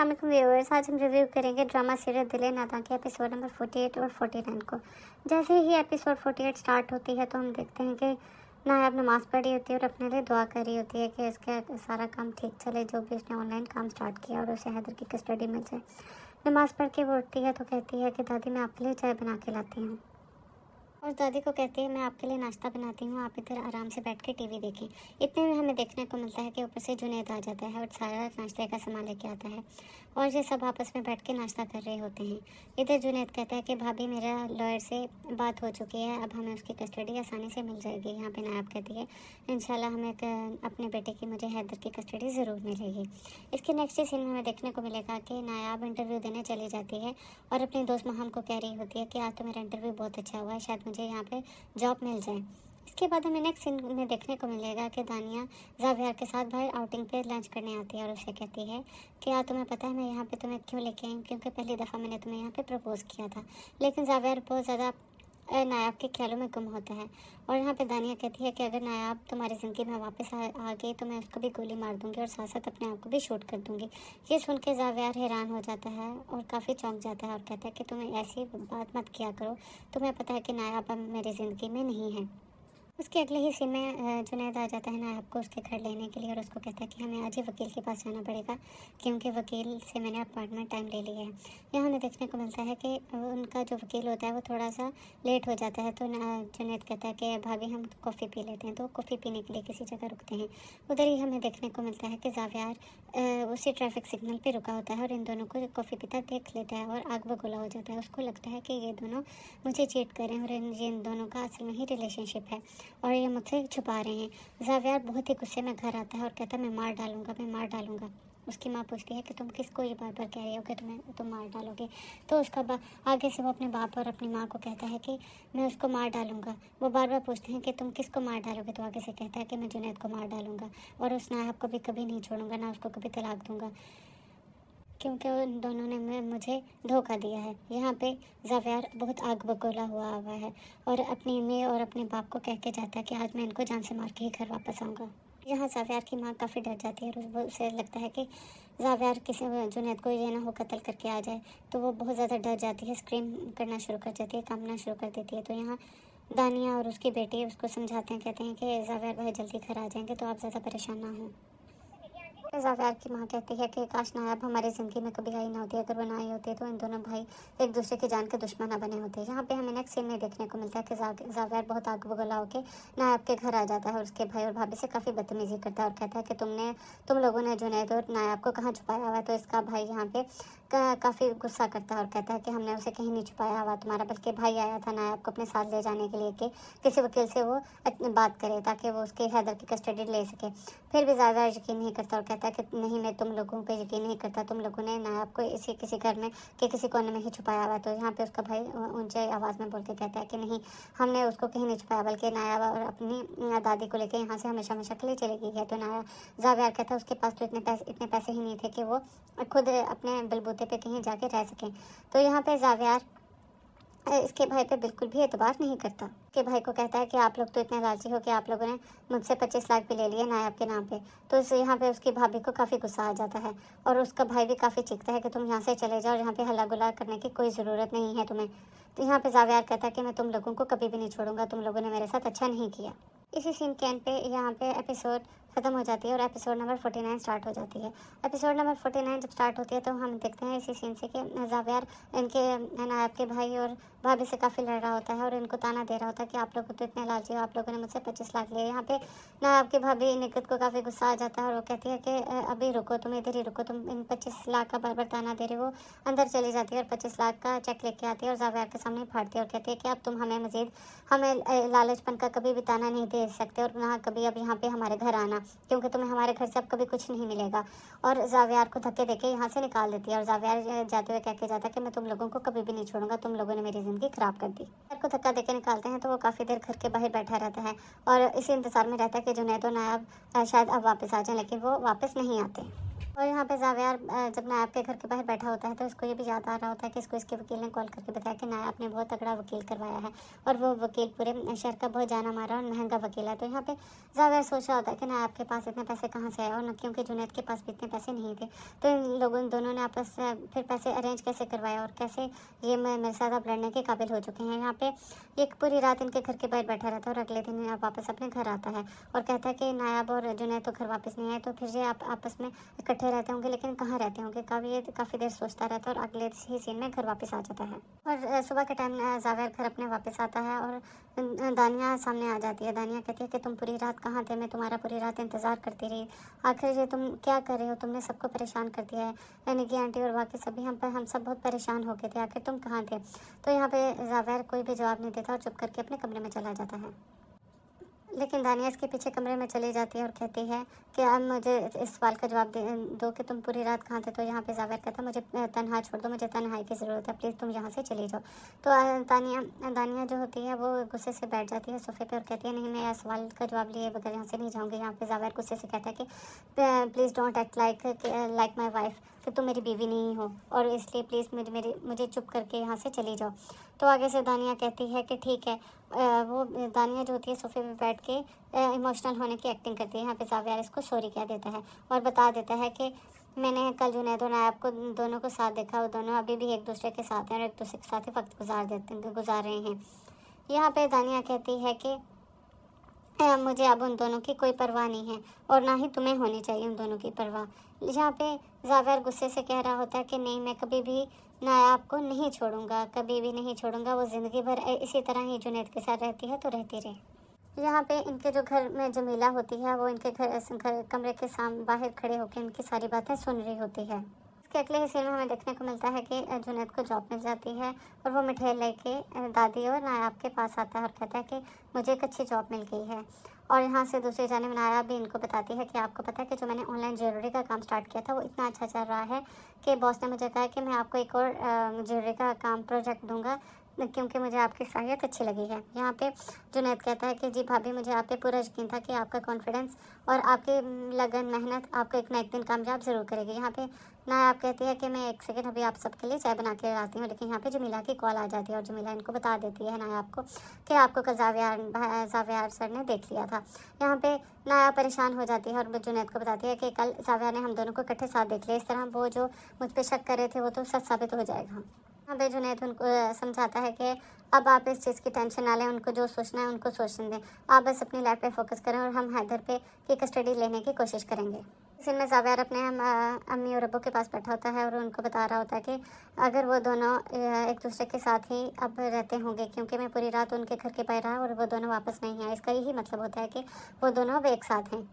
अस्सलाम वालेकुम व्यूअर्स, आज हम रिव्यू करेंगे ड्रामा सीरियल दिल है नादान के एपिसोड नंबर 48 और 49 को। जैसे ही एपिसोड 48 स्टार्ट होती है तो हम देखते हैं कि नायाब नमाज़ पढ़ी होती है और अपने लिए दुआ कर रही होती है कि इसका सारा काम ठीक चले, जो भी उसने ऑनलाइन काम स्टार्ट किया और उसे हैदर की कस्टडी मिल जाए। नमाज़ पढ़ के वो उठती है तो कहती है कि दादी मैं आपके लिए चाय बना के लाती हूँ, और दादी को कहती है मैं आपके लिए नाश्ता बनाती हूँ, आप इधर आराम से बैठ के टीवी देखें। इतने में हमें देखने को मिलता है कि ऊपर से जुनैद आ जाता है और सारा नाश्ते का सामान लेके आता है और ये सब आपस में बैठ के नाश्ता कर रहे होते हैं। इधर जुनैद कहता है कि भाभी मेरा लॉयर से बात हो चुकी है, अब हमें उसकी कस्टडी आसानी से मिल जाएगी। यहाँ पे नायाब कहती है इंशाल्लाह हमें अपने बेटे की मुझे हैदर की कस्टडी ज़रूर मिलेगी। इसके नेक्स्ट सीन में हमें देखने को मिलेगा कि नायाब इंटरव्यू देने चली जाती है और अपनी दोस्त महम को कह रही होती है कि आज तो मेरा इंटरव्यू बहुत अच्छा हुआ है, शायद मुझे यहाँ पे जॉब मिल जाए। इसके बाद हमें नेक्स्ट सीन में देखने को मिलेगा कि दानिया जावियार के साथ बाहर आउटिंग पे लंच करने आती है और उसे कहती है कि यार तुम्हें पता है मैं यहाँ पे तुम्हें क्यों लेके आई हूँ, क्योंकि पहली दफ़ा मैंने तुम्हें यहाँ पे प्रपोज़ किया था। लेकिन जावियार बहुत ज़्यादा नायाब के ख्यालों में गुम होता है और यहाँ पे दानिया कहती है कि अगर नायाब तुम्हारी ज़िंदगी में वापस आ गई तो मैं उसको भी गोली मार दूंगी और साथ साथ अपने आप को भी शूट कर दूंगी। ये सुन के जावियार हैरान हो जाता है और काफ़ी चौंक जाता है और कहता है कि तुम्हें ऐसी बात मत किया करो, तुम्हें पता है कि नायाब अब मेरी ज़िंदगी में नहीं है। उसके अगले ही सीन में जुनैद आ जाता है नायाब को उसके घर लेने के लिए और उसको कहता है कि हमें आज ही वकील के पास जाना पड़ेगा क्योंकि वकील से मैंने अपॉइंटमेंट टाइम ले लिया है। यहाँ हमें देखने को मिलता है कि उनका जो वकील होता है वो थोड़ा सा लेट हो जाता है तो जुनैद कहता है कि भाभी हम कॉफ़ी पी लेते हैं, तो कॉफ़ी पीने के लिए किसी जगह रुकते हैं। उधर ही हमें देखने को मिलता है कि जावियार उसी ट्रैफिक सिग्नल पर रुका होता है और इन दोनों को कॉफ़ी पीता देख लेता है और आग बगोला हो जाता है। उसको लगता है कि ये दोनों मुझे चीट कर रहे हैं और इन दोनों का असल में ही रिलेशनशिप है और ये मुझसे छुपा रहे हैं। जावियार बहुत ही गुस्से में घर आता है और कहता है मैं मार डालूंगा, मैं मार डालूंगा। उसकी माँ पूछती है कि तुम किसको ये बार बार कह रही हो कि तुम मार डालोगे, तो उसका आगे से वो अपने बाप और अपनी माँ को कहता है कि मैं उसको मार डालूंगा। वो बार बार पूछते हैं कि तुम किसको मार डालोगे, तो आगे से कहता है कि मैं जुनैद को मार डालूंगा और उस नायाब को भी कभी नहीं छोड़ूंगा, ना उसको कभी तलाक दूंगा क्योंकि उन दोनों ने मुझे धोखा दिया है। यहाँ पे जावियार बहुत आग बगोला हुआ है और अपनी अम्मी और अपने बाप को कह के जाता है कि आज मैं इनको जान से मार के ही घर वापस आऊँगा। यहाँ जावियार की माँ काफ़ी डर जाती है और उसे लगता है कि जावियार किसी जुनैद को ये ना हो कत्ल करके आ जाए, तो वो बहुत ज़्यादा डर जाती है, स्क्रीम करना शुरू कर देती है, कांपना शुरू कर देती है। तो यहाँ दानिया और उसकी बेटी उसको समझाते हैं, कहते हैं कि जावियार भाई जल्दी घर आ जाएंगे तो आप ज़्यादा परेशान ना हों। जावियार की माँ कहती है कि काश नायाब हमारी ज़िंदगी में कभी आई ना होती, अगर वो ना आई होती तो इन दोनों भाई एक दूसरे की जान के दुश्मन ना बने होते। यहाँ पे हमें नेक्स्ट सीन में देखने को मिलता है कि जावियार बहुत आग बगोला होकर नायाब के घर आ जाता है और उसके भाई और भाभी से काफ़ी बदतमीजी करता है और कहता है कि तुम लोगों ने जुनैद और नायाब को कहाँ छुपाया हुआ है। तो इसका भाई यहाँ पे काफ़ी गुस्सा करता है और कहता है कि हमने उसे कहीं नहीं छुपाया हुआ तुम्हारा, बल्कि भाई आया था नायाब को अपने साथ ले जाने के लिए कि किसी वकील से वो बात करे ताकि वो उसके हैदर की कस्टडी ले सके। फिर भी ज़्यादा यकीन नहीं करता और कहता है कि नहीं मैं तुम लोगों पे यकीन नहीं करता, तुम लोगों ने नायाब को इसी किसी घर में कि किसी कोने में ही छुपाया हुआ। तो यहाँ पे उसका भाई ऊंचे आवाज़ में बोल के कहता है कि नहीं हमने उसको कहीं नहीं छुपाया, बल्कि नायाब और अपनी दादी को लेकर यहाँ से हमेशा हमेशा के लिए चली गई है। तो जावियार कहता है उसके पास तो इतने पैसे ही नहीं थे कि वो खुद अपने बलबूते पे कहीं जाके रह सकें। तो यहाँ पे जावियार इसके भाई पे बिल्कुल भी एतबार नहीं करता। के भाई को कहता है कि आप लोग तो इतने लालची हो कि आप लोगों ने मुझसे 25 लाख भी ले लिए नायाब के नाम पे। तो यहाँ पे उसकी भाभी को काफ़ी गुस्सा आ जाता है और उसका भाई भी काफ़ी चीखता है कि तुम यहाँ से चले जाओ, यहाँ पे हल्ला गुल्ला करने की कोई ज़रूरत नहीं है तुम्हें। तो यहाँ पे जावियार कहता है कि मैं तुम लोगों को कभी भी नहीं छोड़ूंगा, तुम लोगों ने मेरे साथ अच्छा नहीं किया। इसी सीन के एंड पे यहाँ पे एपिसोड ख़त्म हो जाती है और एपिसोड नंबर 49 स्टार्ट हो जाती है। एपिसोड नंबर 49 जब स्टार्ट होती है तो हम देखते हैं इसी सीन से कि जावियार इनके नायाब के भाई और भाभी से काफ़ी लड़ रहा होता है और इनको ताना दे रहा होता है कि आप लोग तो इतने लालची हो, आप लोगों ने मुझसे 25 लाख लिए। यहाँ पे नायाब की भाभी निकत को काफ़ी गुस्सा आ जाता है और वो कहती है कि अभी रुको, तुम इधर ही रुको, तुम इन 25 लाख का बार बार ताना दे रहे हो। अंदर चली जाती है और 25 लाख का चेक लेके आती है और जावियार के सामने फाड़ती है और कहती है कि अब तुम हमें लालचपन का कभी भी ताना नहीं दे सकते और ना कभी अब यहाँ पे हमारे घर आना, क्योंकि तुम्हें हमारे घर से अब कभी कुछ नहीं मिलेगा। और जावियार को धक्के देके यहाँ से निकाल देती है और जावियार जाते हुए कह के जाता है कि मैं तुम लोगों को कभी भी नहीं छोड़ूंगा, तुम लोगों ने मेरी ज़िंदगी ख़राब कर दी। को धक्का देके निकालते हैं तो वो काफ़ी देर घर के बाहर बैठा रहता है और इसी इंतज़ार में रहता है कि जुनैद और नायाब शायद अब वापस आ जाएं, लेकिन वो वापस नहीं आते। और यहाँ पे जावियार जब नायाब के घर के बाहर बैठा होता है तो उसको ये भी याद आ रहा होता है कि इसको इसके वकील ने कॉल करके बताया कि नायाब ने बहुत तगड़ा वकील करवाया है और वो वकील पूरे शहर का बहुत जाना मारा और महंगा वकील है। तो यहाँ पे जावियार सोच रहा होता है कि नायाब के पास इतने पैसे कहाँ से आए, और क्योंकि जुनैद के पास भी इतने पैसे नहीं थे। तो इन दोनों ने आपस फिर पैसे अरेंज कैसे करवाया और कैसे ये मेरे साथ अब लड़ने के काबिल हो चुके हैं। यहाँ पे एक पूरी रात इनके घर के बाहर बैठा रहता है और अगले दिन वापस अपने घर आता है और कहता है कि नायाब और जुनैद तो घर वापस नहीं आए, तो फिर ये आप आपस में इकट्ठे रहते होंगे, लेकिन कहाँ रहते होंगे। काफ़ी देर सोचता रहता है और अगले ही सीन में घर वापस आ जाता है। और सुबह के टाइम जावेर घर अपने वापस आता है और दानिया सामने आ जाती है। दानिया कहती है कि तुम पूरी रात कहाँ थे, मैं तुम्हारा पूरी रात इंतज़ार करती रही, आखिर ये तुम क्या कर रहे हो, तुमने सबको परेशान कर दिया है, यानी कि आंटी और बाकी सभी हम सब बहुत परेशान हो गए थे, आखिर तुम कहाँ थे। तो यहाँ पे जावेर कोई भी जवाब नहीं देता और चुप करके अपने कमरे में चला जाता है। लेकिन दानिया इसके पीछे कमरे में चली जाती है और कहती है कि अब मुझे इस सवाल का जवाब दो कि तुम पूरी रात कहाँ थे। तो यहाँ पे जावेर कहता है मुझे तन्हा छोड़ दो, मुझे तन्हाई की ज़रूरत है, प्लीज़ तुम यहाँ से चली जाओ। तो दानिया जो होती है वो गुस्से से बैठ जाती है सोफे पे और कहती है नहीं, मैं इस सवाल का जवाब लिए बगैर यहाँ से नहीं जाऊँगी। यहाँ पे जावेर गुस्से से कहता है कि please don't act like my wife, कि तुम मेरी बीवी नहीं हो और इसलिए प्लीज़ मुझे चुप करके यहाँ से चली जाओ। तो आगे से दानिया कहती है कि ठीक है। वो दानिया जो होती है सोफे पे बैठ के इमोशनल होने की एक्टिंग करती है। यहाँ पे जावियार इसको सॉरी कह देता है और बता देता है कि मैंने कल जुनैद और नायाब को दोनों को साथ देखा, वो दोनों अभी भी एक दूसरे के साथ हैं और एक दूसरे के साथ ही वक्त गुजार रहे हैं। यहाँ पे दानिया कहती है कि मुझे अब उन दोनों की कोई परवाह नहीं है और ना ही तुम्हें होनी चाहिए उन दोनों की परवाह। यहाँ पे जावेर गुस्से से कह रहा होता है कि नहीं, मैं कभी भी नायाब को नहीं छोड़ूंगा, कभी भी नहीं छोड़ूंगा, वो ज़िंदगी भर इसी तरह ही जुनैद के साथ रहती है तो रहती रहे। यहाँ पे इनके जो घर में जमीला होती है वो इनके घर कमरे के बाहर खड़े होकर इनकी सारी बातें सुन रही होती है। इसके अगले हिस्से में हमें देखने को मिलता है कि जुनैद को जॉब मिल जाती है और वो मिठाई लेके दादी और नायाब के पास आता है और कहता है कि मुझे एक अच्छी जॉब मिल गई है। और यहाँ से दूसरी जानिब नायाब भी इनको बताती है कि आपको पता है कि जो मैंने ऑनलाइन ज्वेलरी का काम स्टार्ट किया था वो इतना अच्छा चल रहा है कि बॉस ने मुझे कहा कि मैं आपको एक और ज्वेलरी का काम प्रोजेक्ट दूंगा क्योंकि मुझे आपकी सलाहियत अच्छी लगी है। यहाँ पे जुनैद कहता है कि जी भाभी, मुझे आप पे पूरा यकीन था कि आपका कॉन्फिडेंस और आपकी लगन मेहनत आपको एक ना एक दिन कामयाब ज़रूर करेगी। यहाँ पे नायाब कहती है कि मैं एक सेकंड अभी आप सबके लिए चाय बना के लाती हूँ, लेकिन यहाँ पे जमीला की कॉल आ जाती है और जमीला इनको बता देती है नायाब को कि आपको कल जावियार सर ने देख लिया था। यहाँ पे नायाब परेशान हो जाती है और जुनैद को बताती है कि कल जावियार ने हम दोनों को इकट्ठे साथ देख लिया, इस तरह वो जो मुझ पर शक कर रहे थे वो तो सच साबित हो जाएगा। यहाँ पे जुनैद उनको समझाता है कि अब आप इस चीज़ की टेंशन ना लें, उनको जो सोचना है उनको सोचने दें, आप बस अपनी लाइफ पे फोकस करें और हम हैदर पे की कस्टडी लेने की कोशिश करेंगे। इस में जावियार अपने अम्मी और अब्बू के पास बैठा होता है और उनको बता रहा होता है कि अगर वो दोनों एक दूसरे के साथ ही अब रहते होंगे, क्योंकि मैं पूरी रात उनके घर के बाहर रहा और वो दोनों वापस नहीं आए, इसका यही मतलब होता है कि वो दोनों अब एक साथ हैं।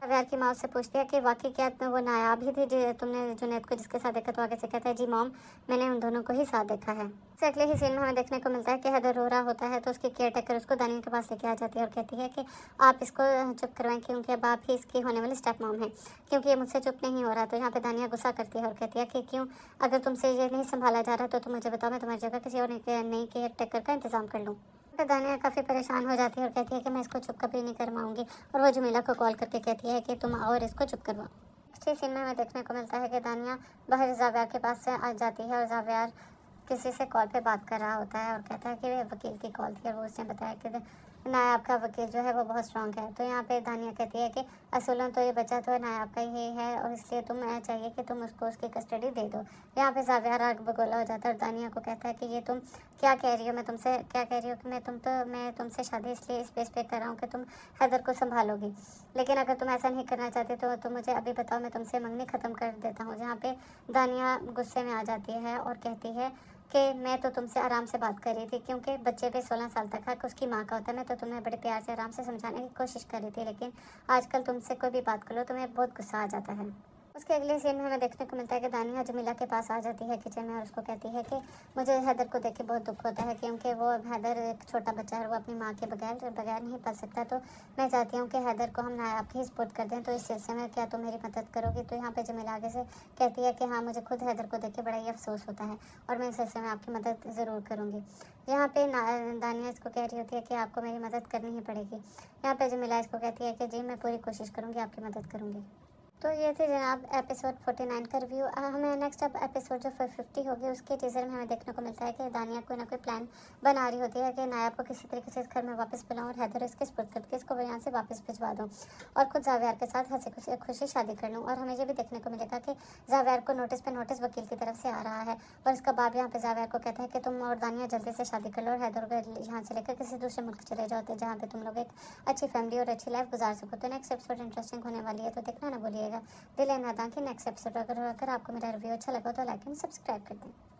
जावियार की माँ उससे पूछती है कि वाकई क्या वो नायाब ही थी जो तुमने जुनैद को जिसके साथ देखा। तो आगे से कहता है जी मॉम, मैंने उन दोनों को ही साथ देखा है। इससे अगले ही सीन में हमें देखने को मिलता है कि हैदर रो रहा होता है तो उसकी केयर टेकर उसको दानिया के पास लेके आ जाती है और कहती है कि आप इसको चुप करवाएं क्योंकि अब आप ही इसकी होने वाली स्टेप मॉम है, क्योंकि ये मुझसे चुप नहीं हो रहा। तो यहाँ पे दानिया गुस्सा करती है और कहती है कि क्यों, अगर तुमसे ये नहीं संभाला जा रहा तो तुम मुझे बताओ, मैं तुम्हारी जगह किसी और नई केयर टेकर का इंतजाम कर लूँ। दानिया काफ़ी परेशान हो जाती है और कहती है कि मैं इसको चुप कभी नहीं करवाऊंगी और वो जमीला को कॉल करके कहती है कि तुम आओ और इसको चुप करवाओ। नेक्स्ट सीन में हमें देखने को मिलता है कि दानिया बाहर जावियार के पास से आ जाती है और जावियार किसी से कॉल पे बात कर रहा होता है और कहता है कि वे वकील की कॉल थी और वो उसने बताया कि नायाब का वकील जो है वो बहुत स्ट्रॉन्ग है। तो यहाँ पे दानिया कहती है कि असूलन तो ये बच्चा तो नायाब का ही है और इसलिए तुम्हें चाहिए कि तुम उसको उसकी कस्टडी दे दो। यहाँ पे जावियार आग बगोला हो जाता है और दानिया को कहता है कि ये तुम क्या कह रही हो, मैं तुमसे क्या कह रही हूँ कि मैं तुमसे शादी इसलिए इस बेस पे कर रहा हूँ कि तुम हैदर को संभालोगी, लेकिन अगर तुम ऐसा नहीं करना चाहते तो तुम मुझे अभी बताओ, मैं तुमसे मंगनी ख़त्म कर देता हूँ। जहाँ पे दानिया गुस्से में आ जाती है और कहती है कि मैं तो तुमसे आराम से बात कर रही थी, क्योंकि बच्चे पे 16 साल तक हक उसकी माँ का होता है। मैं तो तुम्हें बड़े प्यार से आराम से समझाने की कोशिश कर रही थी, लेकिन आजकल तुमसे कोई भी बात कर लो तुम्हें बहुत गुस्सा आ जाता है। उसके अगले सीन में हमें देखने को मिलता है कि दानिया जमीला के पास आ जाती है किचन में और उसको कहती है कि मुझे हैदर को देख के बहुत दुख होता है, क्योंकि वो हैदर एक छोटा बच्चा है, वो अपनी माँ के बगैर नहीं पल सकता। तो मैं चाहती हूँ कि हैदर को हम नायाब की सपोर्ट कर दें, तो इस सिलसिले में क्या तुम मेरी मदद करोगी। तो यहाँ पे जमीला आगे से कहती है कि हाँ, मुझे खुद हैदर को देख के बड़ा ही अफसोस होता है और मैं इस सिलसिले में आपकी मदद ज़रूर करूँगी। यहाँ पे दानिया इसको कह रही होती है कि आपको मेरी मदद करनी ही पड़ेगी। यहाँ पे जमीला इसको कहती है कि जी मैं पूरी कोशिश करूँगी, आपकी मदद करूँगी। तो ये थे जनाब एपिसोड 49 का रिव्यू। हमें नेक्स्ट अब एपिसोड जो 50 होगी उसके टीजर में हमें देखने को मिलता है कि दानिया कोई ना कोई प्लान बना रही होती है कि नायब को किसी तरीके से इस घर में वापस बुलाऊं और हैदर इसके स्पुर्द करके इसको यहाँ से वापस भिजवा दूँ और खुद जावियार के साथ हंसी खुशी शादी कर लूँ। और हमें ये भी देखने को मिलेगा कि जावियार को नोटिस पे नोटिस वकील की तरफ से आ रहा है और इसका बाप यहाँ पे जावियार को कहता है कि तुम और दानिया जल्दी से शादी कर लो और हैदर को यहाँ से लेकर किसी दूसरे मुल्क चले जाओ जहाँ पे तुम लोग एक अच्छी फैमिली और अच्छी लाइफ गुजार सको। तो नेक्स्ट एपिसोड इंटरेस्टिंग होने वाली है, तो देखना ना भूलिएगा। दिल नादान की नेक्स्ट एपिसोड अगर आपको मेरा रिव्यू अच्छा लगा तो लाइक एंड सब्सक्राइब कर दें।